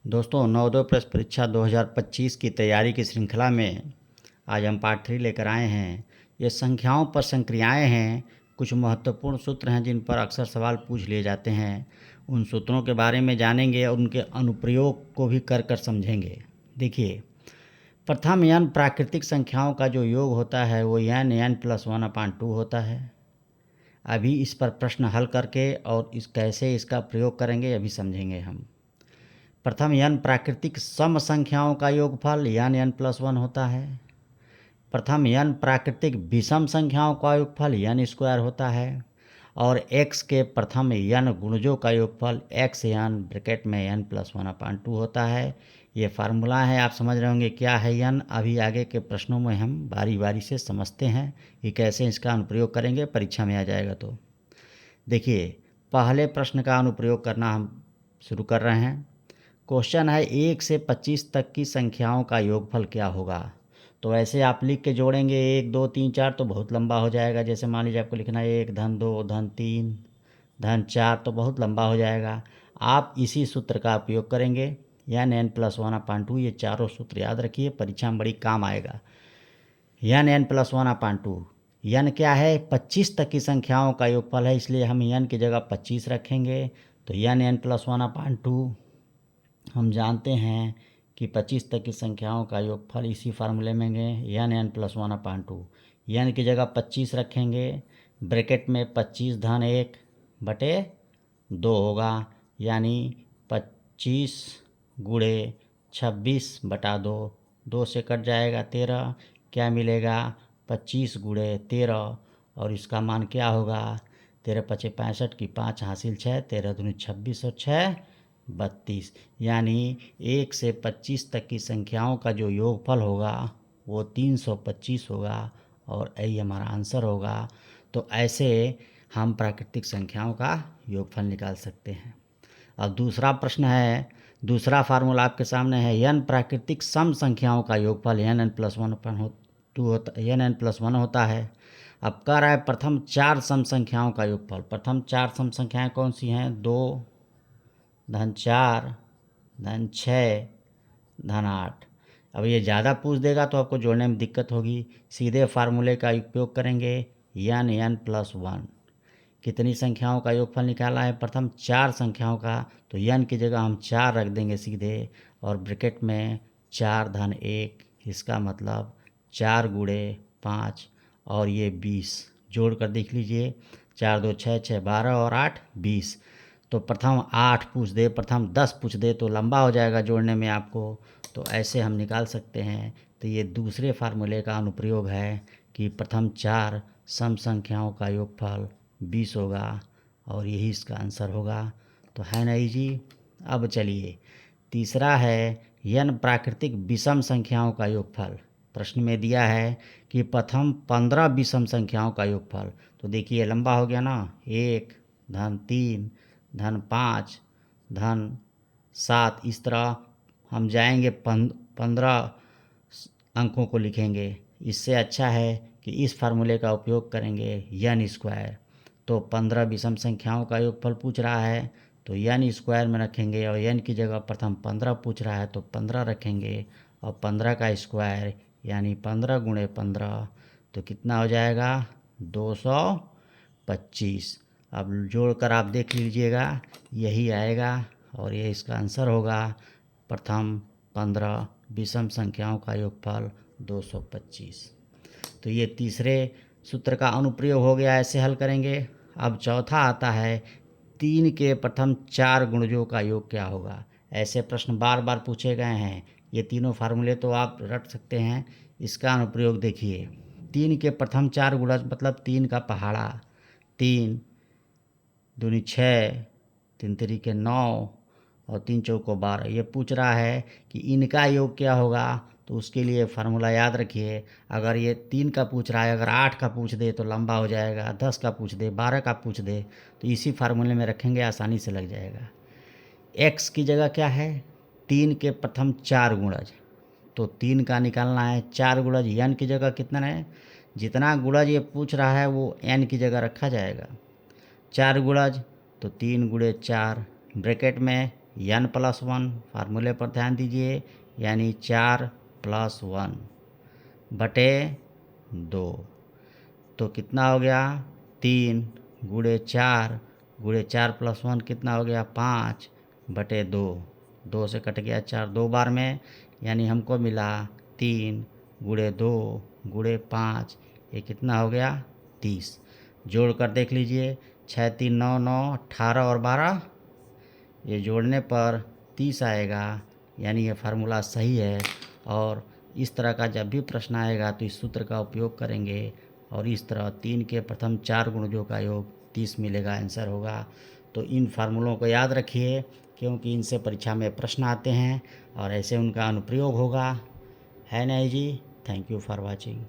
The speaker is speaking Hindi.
दोस्तों, नवोदय प्रवेश परीक्षा 2025 की तैयारी की श्रृंखला में आज हम पार्ट 3 लेकर आए हैं। ये संख्याओं पर संक्रियाएं हैं। कुछ महत्वपूर्ण सूत्र हैं जिन पर अक्सर सवाल पूछ लिए जाते हैं। उन सूत्रों के बारे में जानेंगे और उनके अनुप्रयोग को भी कर समझेंगे। देखिए, प्रथम n प्राकृतिक संख्याओं का जो योग होता है वो n+1/2 होता है। अभी इस पर प्रश्न हल करके और कैसे इसका प्रयोग करेंगे अभी समझेंगे हम। प्रथम n प्राकृतिक सम संख्याओं का योगफल n+1 होता है। प्रथम n प्राकृतिक विषम संख्याओं का योगफल n² होता है। और x के प्रथम n गुणजों का योगफल xn ब्रैकेट में n+1/2 होता है। ये फार्मूला है, आप समझ रहे होंगे क्या है n। अभी आगे के प्रश्नों में हम बारी बारी से समझते हैं कि कैसे इसका अनुप्रयोग करेंगे, परीक्षा में आ जाएगा। तो देखिए, पहले प्रश्न का अनुप्रयोग करना हम शुरू कर रहे हैं। क्वेश्चन है 1 से 25 तक की संख्याओं का योगफल क्या होगा। तो ऐसे आप लिख के जोड़ेंगे 1 2 3 4 तो बहुत लंबा हो जाएगा। जैसे मान लीजिए आपको लिखना है 1 धन 2 धन 3 धन 4 तो बहुत लंबा हो जाएगा। आप इसी सूत्र का उपयोग करेंगे n+1/2। ये चारों सूत्र याद रखिए, परीक्षा में बड़ी काम आएगा। n+1/2 n क्या है, 25 तक की संख्याओं का योगफल है, इसलिए हम n की जगह 25 रखेंगे। तो n+1/2 हम जानते हैं कि 25 तक की संख्याओं का योगफल इसी फार्मूले में n+1/2। n की जगह 25 रखेंगे, ब्रैकेट में 25 धन 1 बटे 2 होगा, यानी 25 गुणे 26/2। 2 से कट जाएगा 13, क्या मिलेगा 25 गुणे 13। और इसका मान क्या होगा, 13 × 5 = 65 की 5 हासिल 6, 13 दूनी 26 और 6 32। यानी 1 से 25 तक की संख्याओं का जो योगफल होगा वो 325 होगा और यही हमारा आंसर होगा। तो ऐसे हम प्राकृतिक संख्याओं का योगफल निकाल सकते हैं। अब दूसरा प्रश्न है, दूसरा फार्मूला आपके सामने है। n प्राकृतिक सम संख्याओं का योगफल n+1 होता है। अब कह रहा है प्रथम 4 सम संख्याओं का योगफल। प्रथम 4 सम संख्याएं कौन सी हैं, 2 धन 4 धन 6 धन 8। अब ये ज़्यादा पूछ देगा तो आपको जोड़ने में दिक्कत होगी। सीधे फार्मूले का उपयोग करेंगे n+1। कितनी संख्याओं का योगफल निकाला है, प्रथम 4 संख्याओं का, तो n की जगह हम 4 रख देंगे सीधे और ब्रैकेट में 4 धन 1। इसका मतलब 4 गुणे 5 और ये 20 जोड़ कर देख लीजिए। 4 2 6 6 12 और 8 20। तो प्रथम 8 पूछ दे, प्रथम 10 पूछ दे तो लंबा हो जाएगा जोड़ने में आपको। तो ऐसे हम निकाल सकते हैं। तो ये दूसरे फार्मूले का अनुप्रयोग है कि प्रथम 4 सम संख्याओं का योगफल 20 होगा और यही इसका आंसर होगा। तो है ना जी। अब चलिए, तीसरा है n प्राकृतिक विषम संख्याओं का योगफल। प्रश्न में दिया है कि प्रथम 15 विषम संख्याओं का योगफल। तो देखिए लंबा हो गया ना, 1 धन 3 धन 5 धन 7, इस तरह हम जाएंगे 15 अंकों को लिखेंगे। इससे अच्छा है कि इस फार्मूले का उपयोग करेंगे n²। तो 15 विषम संख्याओं का योगफल पूछ रहा है तो n² में रखेंगे और n की जगह प्रथम 15 पूछ रहा है तो 15 रखेंगे और 15 का स्क्वायर यानी 15 गुणे 15 तो कितना हो जाएगा 225। अब जोड़कर आप देख लीजिएगा, यही आएगा और ये इसका आंसर होगा। प्रथम 15 विषम संख्याओं का योगफल 225। तो ये तीसरे सूत्र का अनुप्रयोग हो गया, ऐसे हल करेंगे। अब चौथा आता है 3 के प्रथम 4 गुणजों का योग क्या होगा। ऐसे प्रश्न बार बार पूछे गए हैं। ये तीनों फार्मूले तो आप रट सकते हैं। इसका अनुप्रयोग देखिए, 3 के प्रथम 4 गुणज मतलब 3 का पहाड़ा, 3 दूनी 6 3 तिरिके 9 और 3 चौको 12। ये पूछ रहा है कि इनका योग क्या होगा। तो उसके लिए फार्मूला याद रखिए। अगर ये 3 का पूछ रहा है, अगर 8 का पूछ दे तो लंबा हो जाएगा, 10 का पूछ दे, 12 का पूछ दे तो इसी फार्मूले में रखेंगे, आसानी से लग जाएगा। x की जगह क्या है, 3 के प्रथम 4 गुणज, तो 3 का निकालना है 4 गुणज n की जगह कितना है, जितना गुणज ये पूछ रहा है वो n की जगह रखा जाएगा। 4 गुणज तो 3 गुणे 4 ब्रैकेट में n+1 फार्मूले पर ध्यान दीजिए, यानी 4+1 बटे 2। तो कितना हो गया 3 गुणे 4 + 1 कितना हो गया 5 बटे 2। 2 से कट गया 4 दो बार में, यानी हमको मिला 3 गुणे 2 गुणे 5, ये कितना हो गया 30। जोड़ कर देख लीजिए, 6 3 9 9 18 और 12, ये जोड़ने पर 30 आएगा, यानी ये फार्मूला सही है। और इस तरह का जब भी प्रश्न आएगा तो इस सूत्र का उपयोग करेंगे और इस तरह 3 के प्रथम 4 गुणजों का योग 30 मिलेगा, आंसर होगा। तो इन फार्मूलों को याद रखिए, क्योंकि इनसे परीक्षा में प्रश्न आते हैं और ऐसे उनका अनुप्रयोग होगा, है नहीं जी। Thank you for watching.